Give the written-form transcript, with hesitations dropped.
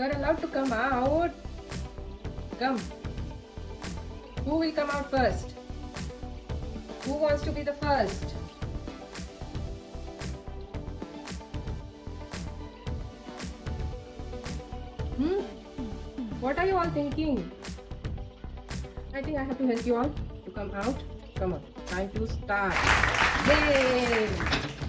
You're allowed to come out. Come. Who will come out first? Who wants to be the first? Hmm? What are you all thinking? I think I have to help you all to come out. Come on. Time to start. Yay!